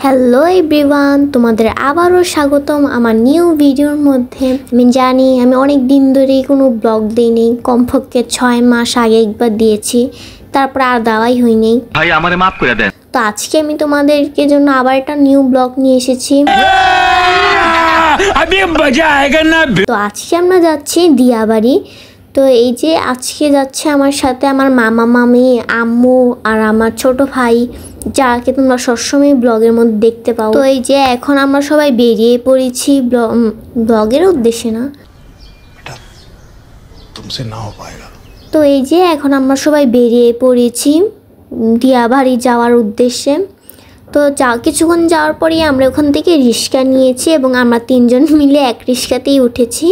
Hello everyone, তোমাদের আবারও স্বাগতম আমার নিউ ভিডিওর মধ্যে। আমি জানি আমি অনেক দিন ধরেই কোনো ব্লগ দিইনি, কমপক্ষে 6 মাস আগে একবার দিয়েছি, তারপর আর দেওয়াই হয়নি। ভাই আমারে মাফ করে দেন। তো আজকে আমি তোমাদেরকে জন্য আবার একটা নিউ ব্লগ নিয়ে এসেছি। তো আজকে আমরা যাচ্ছি দিয়াবাড়ি। তো এই যে আজকে যাচ্ছে আমার সাথে আমার মামা মামি, আম্মু আর আমার ছোট ভাই, যাকে তোমরা সবসময় ব্লগের মধ্যে দেখতে পাও। তো এই যে এখন আমরা সবাই বেরিয়ে পড়েছি ব্লগের উদ্দেশ্যে না, তো এই যে এখন আমরা সবাই বেরিয়ে পড়েছি দিয়াবাড়ি যাওয়ার উদ্দেশ্যে। তো কিছুক্ষণ যাওয়ার পরেই আমরা ওখান থেকে রিক্সা নিয়েছি এবং আমরা 3 জন মিলে এক রিক্সাতেই উঠেছি।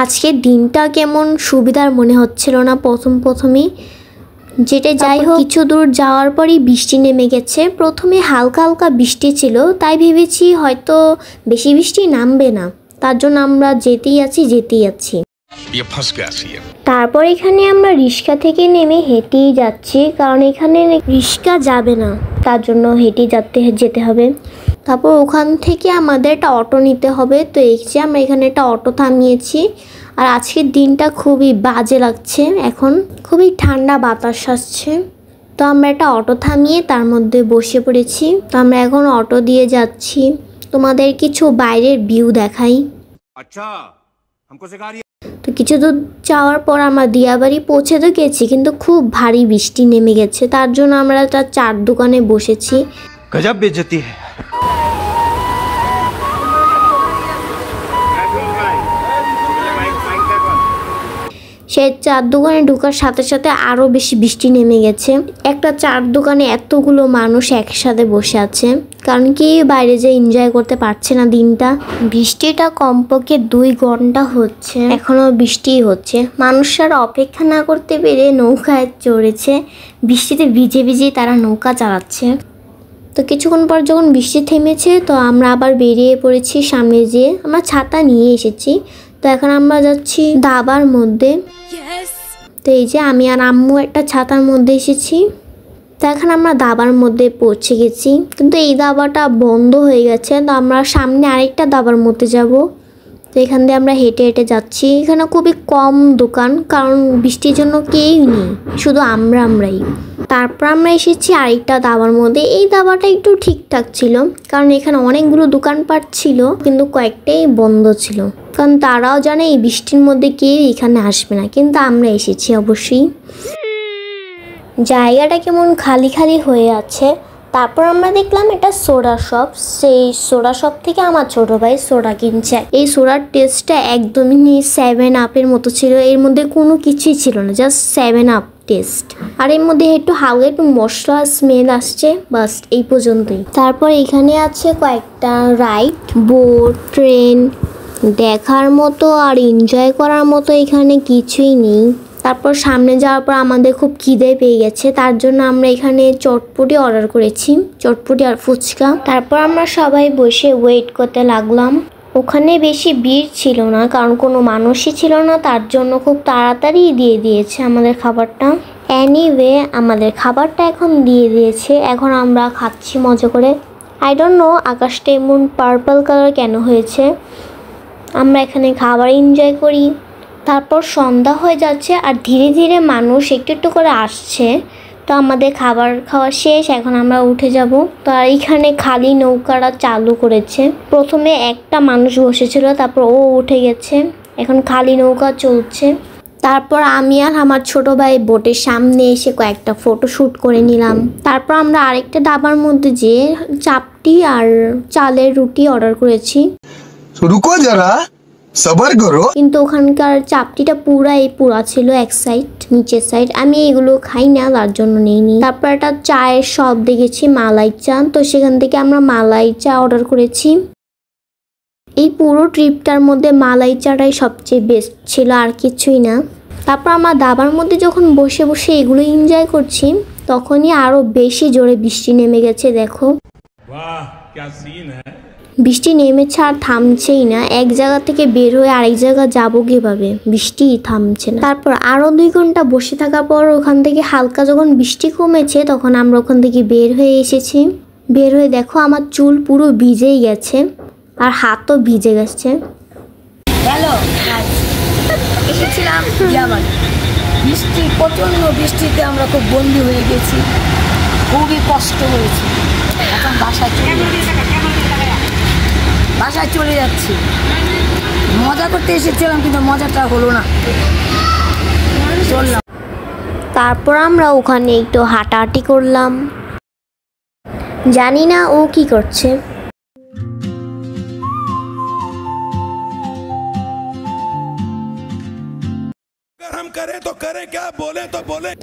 আজকের দিনটা কেমন সুবিধার মনে হচ্ছিল না প্রথমেই, যেটা যাই হোক কিছু দূর যাওয়ার পরই বৃষ্টি নেমে গেছে। প্রথমে হালকা হালকা বৃষ্টি ছিল, তাই ভেবেছি হয়তো বেশি বৃষ্টি নামবে না, তার জন্য আমরা যেতেই আছি। তারপর এখানে আমরা রিক্সা থেকে নেমে হেঁটেই যাচ্ছি, কারণ এখানে রিক্সা যাবে না, তার জন্য হেঁটেই যেতে হবে। তারপর ওখান থেকে আমাদের একটা অটো নিতে হবে। তো এই যে আমরা এখানে একটা অটো থামিয়েছি। আর আজকের দিনটা খুবই বাজে লাগছে, এখন খুবই ঠান্ডা বাতাস আসছে। তো আমরা একটা অটো থামিয়ে তার মধ্যে বসে পড়েছি। তো আমরা এখন অটো দিয়ে যাচ্ছি, তোমাদের কিছু বাইরের ভিউ দেখাই। তো কিছু দূর যাওয়ার পর আমরা দিয়াবাড়ি পৌঁছে তো গেছি, কিন্তু খুব ভারী বৃষ্টি নেমে গেছে, তার জন্য আমরা একটা চার দোকানে বসেছি। গজব বেইজ্জতি है। সেই চার দোকানে ঢোকার সাথে সাথে আরও বেশি বৃষ্টি নেমে গেছে। একটা চার দোকানে এতগুলো মানুষ একসাথে বসে আছে, কারণ কি বাইরে যে এনজয় করতে পারছে না দিনটা। বৃষ্টিটা কমপক্ষে 2 ঘন্টা হচ্ছে, এখনো বৃষ্টি হচ্ছে। মানুষরা অপেক্ষা না করতে পেরে নৌকায় চড়েছে, বৃষ্টিতে ভিজে ভিজেই তারা নৌকা চালাচ্ছে। তো কিছুক্ষণ পর যখন বৃষ্টি থেমেছে, তো আমরা আবার বেরিয়ে পড়েছি সামনে যেয়ে। আমরা ছাতা নিয়ে এসেছি। তো এখন আমরা যাচ্ছি দাবার মধ্যে। তো এই যে আমি আর আম্মু একটা ছাতার মধ্যে এসেছি। তো এখন আমরা দাবার মধ্যে পৌঁছে গেছি, কিন্তু এই দাবাটা বন্ধ হয়ে গেছে। তো আমরা সামনে আরেকটা দাবার মধ্যে যাব। তো এখান দিয়ে আমরা হেঁটে হেঁটে যাচ্ছি। এখানে খুবই কম দোকান, কারণ বৃষ্টির জন্য কেউই নেই, শুধু আমরাই। তারপর আমরা এসেছি আরেকটা দাবার মধ্যে। এই দাবাটা একটু ঠিকঠাক ছিল, কারণ এখানে অনেকগুলো দোকানপাট ছিল, কিন্তু কয়েকটাই বন্ধ ছিল, কারণ তারাও জানে এই বৃষ্টির মধ্যে কেউ এখানে আসবে না, কিন্তু আমরা এসেছি অবশ্যই। জায়গাটা কেমন খালি খালি হয়ে আছে। তারপর আমরা দেখলাম এটা সোডা শপ। সেই সোডা শপ থেকে আমার ছোট ভাই সোডা কিনছে। এই সোডার টেস্টটা একদমই 7 আপের মতো ছিল, এর মধ্যে কোনো কিছুই ছিল না, জাস্ট 7 আপ টেস্ট। আর এর মধ্যে একটু হালকা একটু মশলা স্মেল আসছে, বাস এই পর্যন্তই। তারপর এখানে আছে কয়েকটা রাইড, বোট, ট্রেন, দেখার মতো আর এনজয় করার মতো এখানে কিছুই নেই। তারপর সামনে যাওয়ার পর আমাদের খুব খিদে পেয়ে গেছে, তার জন্য আমরা এখানে চটপটি অর্ডার করেছি, চটপটি আর ফুচকা। তারপর আমরা সবাই বসে ওয়েট করতে লাগলাম। ওখানে বেশি ভিড় ছিল না, কারণ কোনো মানুষই ছিল না, তার জন্য খুব তাড়াতাড়ি দিয়ে দিয়েছে আমাদের খাবারটা। এনিওয়ে আমাদের খাবারটা এখন দিয়ে দিয়েছে, এখন আমরা খাচ্ছি মজা করে। আই ডোন্ট নো আকাশটা এমন পার্পল কালার কেন হয়েছে। আমরা এখানে খাবার এনজয় করি। তারপর সন্ধ্যা হয়ে যাচ্ছে আর ধীরে ধীরে মানুষ একটু একটু করে আসছে। তো আমাদের খাবার খাওয়া শেষ, এখন আমরা উঠে যাব। তো আর এইখানে খালি নৌকাটা চালু করেছে। প্রথমে একটা মানুষ বসেছিল, তারপর ও উঠে গেছে, এখন খালি নৌকা চলছে। তারপর আমি আর আমার ছোট ভাই বোটের সামনে এসে কয়েকটা ফটো শ্যুট করে নিলাম। তারপর আমরা আরেকটা দাবার মধ্যে যেয়ে চাপটি আর চালের রুটি অর্ডার করেছি। রুকো যারা, সবার করো। কিন্তু ওখানকার চাপটিটা পুরা ছিল, এক সাইড, নিচের সাইড। আমি এগুলো খাই না, তার জন্য নেইনি। তারপর একটা চায়ের শপ দেখেছি, মালাই চা। তো সেখান থেকে আমরা মালাই চা অর্ডার করেছি। এই পুরো ট্রিপটার মধ্যে মালাই চাটাই সবচেয়ে বেস্ট ছিল, আর কিছুই না। তারপর আমরা দাবার মধ্যে যখন বসে বসে এগুলো এনজয় করছি, তখনই আরো বেশি জোরে বৃষ্টি নেমে গেছে। দেখো বৃষ্টি নেমেছে আর থামছেই না। এক জায়গা থেকে বের হয়ে আরেক জায়গা যাবো কিভাবে, বৃষ্টি থামছে না। তারপর আরো 2 ঘন্টা বসে থাকার পর ওখান থেকে হালকা যখন বৃষ্টি কমেছে তখন আমরা ওখান থেকে বের হয়ে এসেছি। বের হয়ে দেখো আমার চুল পুরো ভিজেই গেছে আর হাতও ভিজে গেছে। হ্যালো, এসেছিলাম ইয়াবাড়ি। বৃষ্টি, প্রচণ্ড বৃষ্টিতে আমরা খুব বন্দি হয়ে গেছি, খুবই কষ্ট হয়েছে। এখন বাসায় চলে যাচ্ছি। মজা করতে এসেছিলাম কিন্তু মজাটা হলো না, চললাম। তারপর আমরা ওখানে একটু হাঁটাহাঁটি করলাম। জানি না ও কি করছে।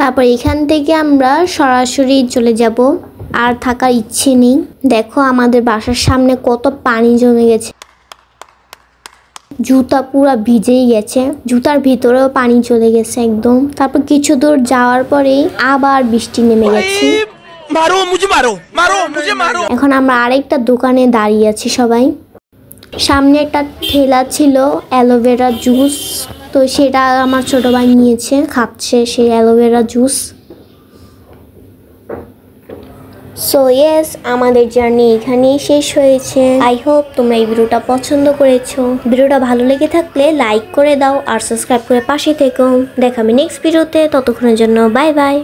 তারপর এখান থেকে আমরা সরাসরি চলে যাব, আর থাকার ইচ্ছে নেই। দেখো আমাদের বাসার সামনে কত পানি জমে গেছে, জুতা পুরো ভিজেই গেছে, জুতার ভিতরেও পানি চলে গেছে একদম। তারপর কিছু দূর যাওয়ার পরেই আবার বৃষ্টি নেমে গেছে। এখন আমরা আরেকটা দোকানে দাঁড়িয়ে আছি সবাই। সামনে একটা ঠেলা ছিল অ্যালোভেরা জুস, তো সেটা আমার ছোট ভাই নিয়েছে, খাচ্ছে সেই অ্যালোভেরা জুস। সো ইয়েস, আমাদের জার্নি এখানেই শেষ হয়েছে। আই হোপ তোমরা এই ভিডিওটা পছন্দ করেছো। ভিডিওটা ভালো লেগে থাকলে লাইক করে দাও আর সাবস্ক্রাইব করে পাশে থেকো। দেখাবে নেক্সট ভিডিওতে, ততক্ষণের জন্য বাই বাই।